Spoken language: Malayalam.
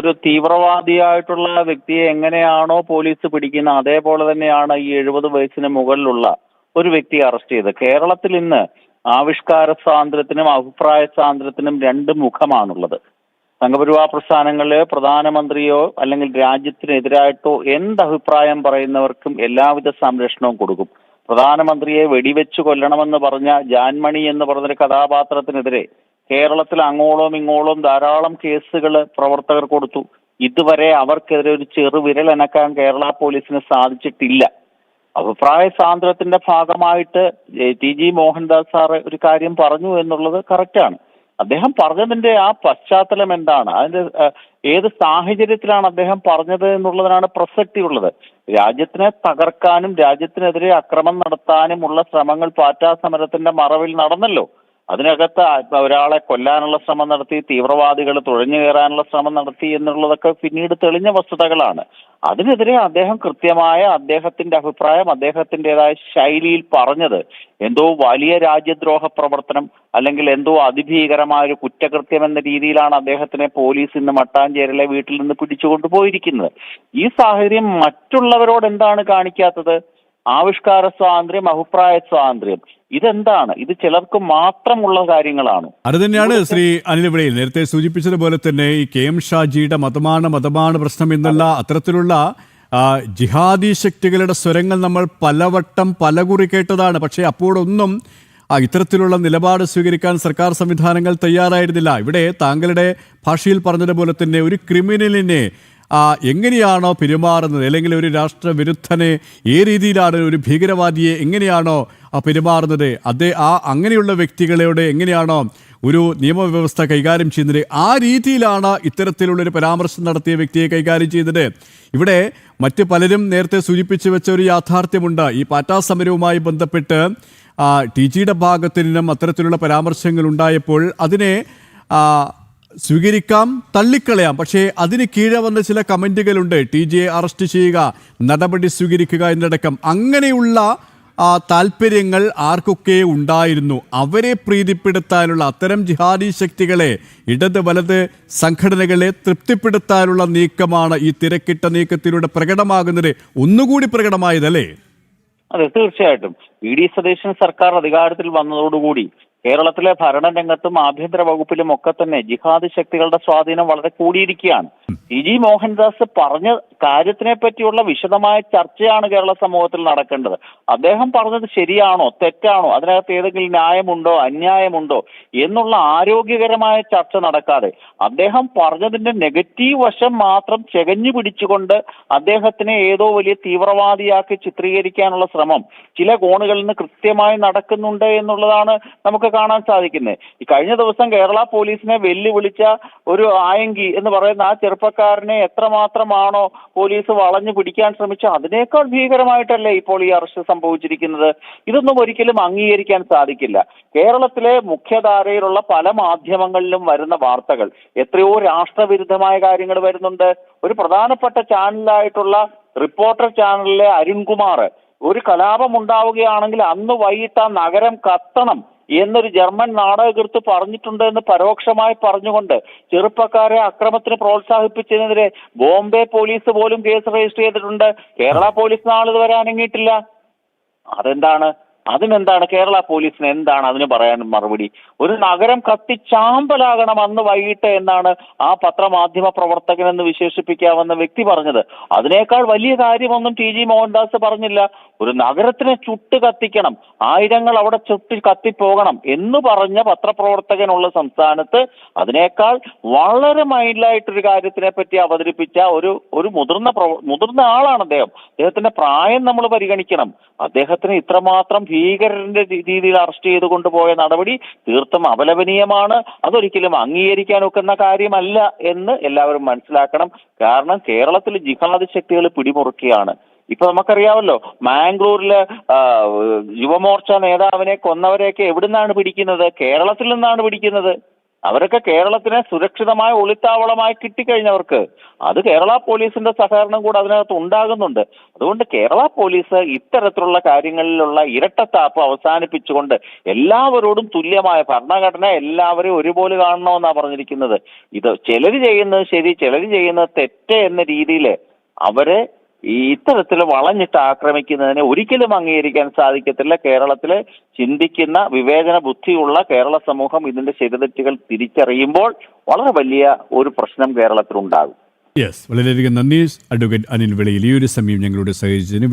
ഒരു തീവ്രവാദിയായിട്ടുള്ള വ്യക്തിയെ എങ്ങനെയാണോ പോലീസ് പിടിക്കുന്നത്, അതേപോലെ തന്നെയാണ് ഈ 70 വയസ്സിന് മുകളിലുള്ള ഒരു വ്യക്തിയെ അറസ്റ്റ് ചെയ്തത്. കേരളത്തിൽ ഇന്ന് ആവിഷ്കാര സ്വാതന്ത്ര്യത്തിനും അഭിപ്രായ സ്വാതന്ത്ര്യത്തിനും രണ്ട് മുഖമാണുള്ളത്. സംഘപരിവാർ പ്രസ്ഥാനങ്ങളിലെ പ്രധാനമന്ത്രിയോ അല്ലെങ്കിൽ രാജ്യത്തിനെതിരായിട്ടോ എന്ത് അഭിപ്രായം പറയുന്നവർക്കും എല്ലാവിധ സംരക്ഷണവും കൊടുക്കും. പ്രധാനമന്ത്രിയെ വെടിവെച്ച് കൊല്ലണമെന്ന് പറഞ്ഞ ജാൻമണി എന്ന് പറഞ്ഞൊരു കഥാപാത്രത്തിനെതിരെ കേരളത്തിൽ അങ്ങോളം ഇങ്ങോളം ധാരാളം കേസുകൾ പ്രവർത്തകർ കൊടുത്തു. ഇതുവരെ അവർക്കെതിരെ ഒരു ചെറുവിരൽ അനക്കാൻ കേരള പോലീസിന് സാധിച്ചിട്ടില്ല. അഭിപ്രായ സ്വാതന്ത്ര്യത്തിന്റെ ഭാഗമായിട്ട് ടി.ജി. മോഹൻദാസ് സാറ് ഒരു കാര്യം പറഞ്ഞു എന്നുള്ളത് കറക്റ്റാണ്. അദ്ദേഹം പറഞ്ഞതിന്റെ ആ പശ്ചാത്തലം എന്താണ്, അതിന്റെ ഏത് സാഹചര്യത്തിലാണ് അദ്ദേഹം പറഞ്ഞത് എന്നുള്ളതിനാണ് പ്രസക്തി ഉള്ളത്. രാജ്യത്തിനെ തകർക്കാനും രാജ്യത്തിനെതിരെ അക്രമം നടത്താനുമുള്ള ശ്രമങ്ങൾ പാറ്റാ സമരത്തിന്റെ മറവിൽ നടന്നല്ലോ. അതിനകത്ത് ഒരാളെ കൊല്ലാനുള്ള ശ്രമം നടത്തി, തീവ്രവാദികൾ തുഴഞ്ഞു കയറാനുള്ള ശ്രമം നടത്തി എന്നുള്ളതൊക്കെ പിന്നീട് തെളിഞ്ഞ വസ്തുതകളാണ്. അതിനെതിരെ അദ്ദേഹം കൃത്യമായ അദ്ദേഹത്തിന്റെ അഭിപ്രായം അദ്ദേഹത്തിൻ്റെതായ ശൈലിയിൽ പറഞ്ഞത് എന്തോ വലിയ രാജ്യദ്രോഹ പ്രവർത്തനം അല്ലെങ്കിൽ എന്തോ അതിഭീകരമായ ഒരു കുറ്റകൃത്യം എന്ന രീതിയിലാണ് അദ്ദേഹത്തിനെ പോലീസ് ഇന്ന് മട്ടാഞ്ചേരിയിലെ വീട്ടിൽ നിന്ന് പിടിച്ചുകൊണ്ടുപോയിരിക്കുന്നത്. ഈ സാഹചര്യം മറ്റുള്ളവരോട് എന്താണ് കാണിക്കാത്തത്? ആവിഷ്കാര സ്വാതന്ത്ര്യം, അഭിപ്രായ സ്വാതന്ത്ര്യം, ഇതെന്താണ്? ഇത് ചിലർക്ക് മാത്രമുള്ള കാര്യങ്ങളാണ്. അത് തന്നെയാണ് ശ്രീ അനിൽ ഇവിടെ നേരത്തെ സൂചിപ്പിച്ചതുപോലെ തന്നെ ഈ KM ഷാജിയുടെ മതമാണ് പ്രശ്നം എന്നുള്ള അത്തരത്തിലുള്ള ജിഹാദി ശക്തികളുടെ സ്വരങ്ങൾ നമ്മൾ പലവട്ടം പലകുറി കേട്ടതാണ്. പക്ഷേ അപ്പോഴൊന്നും ഇത്തരത്തിലുള്ള നിലപാട് സ്വീകരിക്കാൻ സർക്കാർ സംവിധാനങ്ങൾ തയ്യാറായിരുന്നില്ല. ഇവിടെ താങ്കളുടെ ഭാഷയിൽ പറഞ്ഞതുപോലെ തന്നെ ഒരു ക്രിമിനലിനെ എങ്ങനെയാണോ പെരുമാറുന്നത്, അല്ലെങ്കിൽ ഒരു രാഷ്ട്രവിരുദ്ധനെ രീതിയിലാണ്, ഒരു ഭീകരവാദിയെ എങ്ങനെയാണോ പെരുമാറുന്നത്, അങ്ങനെയുള്ള വ്യക്തികളോട് എങ്ങനെയാണോ ഒരു നിയമവ്യവസ്ഥ കൈകാര്യം ചെയ്യുന്നത്, ആ രീതിയിലാണ് ഇത്തരത്തിലുള്ളൊരു പരാമർശം നടത്തിയ വ്യക്തിയെ കൈകാര്യം ചെയ്തത്. ഇവിടെ മറ്റ് പലരും നേരത്തെ സൂചിപ്പിച്ചു വെച്ച ഒരു യാഥാർത്ഥ്യമുണ്ട്. ഈ പാറ്റാ സമരവുമായി ബന്ധപ്പെട്ട് ടി.ജിയുടെ ഭാഗത്തു നിന്നും അത്തരത്തിലുള്ള പരാമർശങ്ങൾ ഉണ്ടായപ്പോൾ അതിനെ സ്വീകരിക്കാം, തള്ളിക്കളയാം. പക്ഷേ അതിന് കീഴെ വന്ന ചില കമന്റുകളുണ്ട്. ടി.ജിയെ അറസ്റ്റ് ചെയ്യുക, നടപടി സ്വീകരിക്കുക എന്നടക്കം. അങ്ങനെയുള്ള താല്പര്യങ്ങൾ ആർക്കൊക്കെ ഉണ്ടായിരുന്നു, അവരെ പ്രീതിപ്പെടുത്താനുള്ള, അത്തരം ജിഹാദി ശക്തികളെ, ഇടത് വലത് സംഘടനകളെ തൃപ്തിപ്പെടുത്താനുള്ള നീക്കമാണ് ഈ തിരക്കിട്ട നീക്കത്തിലൂടെ പ്രകടമാകുന്നത്. ഒന്നുകൂടി പ്രകടമായതല്ലേ? അതെ, തീർച്ചയായിട്ടും. വി.ഡി. സതീശൻ സർക്കാർ അധികാരത്തിൽ വന്നതോടുകൂടി കേരളത്തിലെ ഭരണരംഗത്തും ആഭ്യന്തര വകുപ്പിലും ഒക്കെ തന്നെ ജിഹാദി ശക്തികളുടെ സ്വാധീനം വളരെ കൂടിയിരിക്കുകയാണ്. ടി.ജി. മോഹൻദാസ് പറഞ്ഞ കാര്യത്തിനെ പറ്റിയുള്ള വിശദമായ ചർച്ചയാണ് കേരള സമൂഹത്തിൽ നടക്കേണ്ടത്. അദ്ദേഹം പറഞ്ഞത് ശരിയാണോ തെറ്റാണോ, അതിനകത്ത് ഏതെങ്കിലും ന്യായമുണ്ടോ അന്യായമുണ്ടോ എന്നുള്ള ആരോഗ്യകരമായ ചർച്ച നടക്കാതെ അദ്ദേഹം പറഞ്ഞതിന്റെ നെഗറ്റീവ് വശം മാത്രം ചെകഞ്ഞു പിടിച്ചുകൊണ്ട് അദ്ദേഹത്തിനെ ഏതോ വലിയ തീവ്രവാദിയാക്കി ചിത്രീകരിക്കാനുള്ള ശ്രമം ചില കോണുകളിൽ നിന്ന് കൃത്യമായി നടക്കുന്നുണ്ട് എന്നുള്ളതാണ് നമുക്ക് കാണാൻ സാധിക്കുന്നത്. ഈ കഴിഞ്ഞ ദിവസം കേരള പോലീസിനെ വെല്ലുവിളിച്ച ഒരു ആയങ്കി എന്ന് പറയുന്ന ആ ചെറുപ്പക്കാരനെ എത്രമാത്രമാണോ പോലീസ് വളഞ്ഞു പിടിക്കാൻ ശ്രമിച്ച അതിനേക്കാൾ ഭീകരമായിട്ടല്ലേ ഇപ്പോൾ ഈ അറസ്റ്റ് സംഭവിച്ചിരിക്കുന്നത്. ഇതൊന്നും ഒരിക്കലും അംഗീകരിക്കാൻ സാധിക്കില്ല. കേരളത്തിലെ മുഖ്യധാരയിലുള്ള പല മാധ്യമങ്ങളിലും വരുന്ന വാർത്തകൾ എത്രയോ രാഷ്ട്രവിരുദ്ധമായ കാര്യങ്ങൾ വരുന്നുണ്ട്. ഒരു പ്രധാനപ്പെട്ട ചാനലായിട്ടുള്ള റിപ്പോർട്ടർ ചാനലിലെ അരുൺകുമാർ ഒരു കലാപം ഉണ്ടാവുകയാണെങ്കിൽ അന്ന് വൈകിട്ട് ആ നഗരം കത്തണം എന്നൊരു ജർമ്മൻ നാടകകൃത്ത് പറഞ്ഞിട്ടുണ്ട് എന്ന് പരോക്ഷമായി പറഞ്ഞുകൊണ്ട് ചെറുപ്പക്കാരെ അക്രമത്തിന് പ്രോത്സാഹിപ്പിച്ചതിനെതിരെ ബോംബെ പോലീസ് പോലും കേസ് രജിസ്റ്റർ ചെയ്തിട്ടുണ്ട്. കേരള പോലീസ് നാളിതുവരെ അനങ്ങിയിട്ടില്ല. അതിനെന്താണ് കേരള പോലീസിന് എന്താണ് അതിന് പറയാൻ മറുപടി? ഒരു നഗരം കത്തിച്ചാമ്പലാകണം അന്ന് വൈകിട്ട് എന്നാണ് ആ പത്രമാധ്യമ പ്രവർത്തകൻ എന്ന് വിശേഷിപ്പിക്കാവുന്ന വ്യക്തി പറഞ്ഞത്. അതിനേക്കാൾ വലിയ കാര്യമൊന്നും ടി.ജി. മോഹൻദാസ് പറഞ്ഞില്ല. ഒരു നഗരത്തിനെ ചുട്ട് കത്തിക്കണം, ആയിരങ്ങൾ അവിടെ ചുട്ട് കത്തിപ്പോകണം എന്ന് പറഞ്ഞ പത്രപ്രവർത്തകനുള്ള സംസ്ഥാനത്ത് അതിനേക്കാൾ വളരെ മൈൽഡായിട്ടൊരു കാര്യത്തിനെ പറ്റി അവതരിപ്പിച്ച ഒരു മുതിർന്ന ആളാണ് അദ്ദേഹം. അദ്ദേഹത്തിന്റെ പ്രായം നമ്മൾ പരിഗണിക്കണം. അദ്ദേഹത്തിന് ഇത്രമാത്രം ഭീകരന്റെ രീതിയിൽ അറസ്റ്റ് ചെയ്ത് കൊണ്ടുപോയ നടപടി തീർത്തും അപലപനീയമാണ്. അതൊരിക്കലും അംഗീകരിക്കാൻ ഒക്കുന്ന കാര്യമല്ല എന്ന് എല്ലാവരും മനസ്സിലാക്കണം. കാരണം കേരളത്തിൽ ജിഹാദി ശക്തികൾ പിടിമുറുക്കുകയാണ്. ഇപ്പൊ നമുക്കറിയാമല്ലോ, മാംഗ്ലൂരില് യുവമോർച്ച നേതാവിനെ കൊന്നവരെയൊക്കെ എവിടുന്നാണ് പിടിക്കുന്നത്? കേരളത്തിൽ നിന്നാണ് പിടിക്കുന്നത്. അവരൊക്കെ കേരളത്തിനെ സുരക്ഷിതമായ ഒളിത്താവളമായി കിട്ടിക്കഴിഞ്ഞവർക്ക് അത് കേരള പോലീസിന്റെ സഹകരണം കൂടെ അതിനകത്ത് ഉണ്ടാകുന്നുണ്ട്. അതുകൊണ്ട് കേരള പോലീസ് ഇത്തരത്തിലുള്ള കാര്യങ്ങളിലുള്ള ഇരട്ടത്താപ്പ് അവസാനിപ്പിച്ചുകൊണ്ട് എല്ലാവരോടും തുല്യമായ ഭരണഘടന എല്ലാവരെയും ഒരുപോലെ കാണണമെന്നാണ് പറഞ്ഞിരിക്കുന്നത്. ഇത് ചിലര് ചെയ്യുന്നത് ശരി, ചിലര് ചെയ്യുന്നത് തെറ്റ് എന്ന രീതിയിൽ അവരെ ഈ ഇത്തരത്തിൽ വളഞ്ഞിട്ട് ആക്രമിക്കുന്നതിനെ ഒരിക്കലും അംഗീകരിക്കാൻ സാധിക്കത്തില്ല. കേരളത്തിലെ ചിന്തിക്കുന്ന വിവേചന ബുദ്ധിയുള്ള കേരള സമൂഹം ഇതിന്റെ ശരിതെറ്റുകൾ തിരിച്ചറിയുമ്പോൾ വളരെ വലിയ ഒരു പ്രശ്നം കേരളത്തിലുണ്ടാകും. യെസ്, വളരെയധികം നന്ദി അഡ്വക്കേറ്റ് അനിൽ വെളിയിൽ ഈ ഒരു സമയം ഞങ്ങളോട് സഹകരിച്ചതിന്.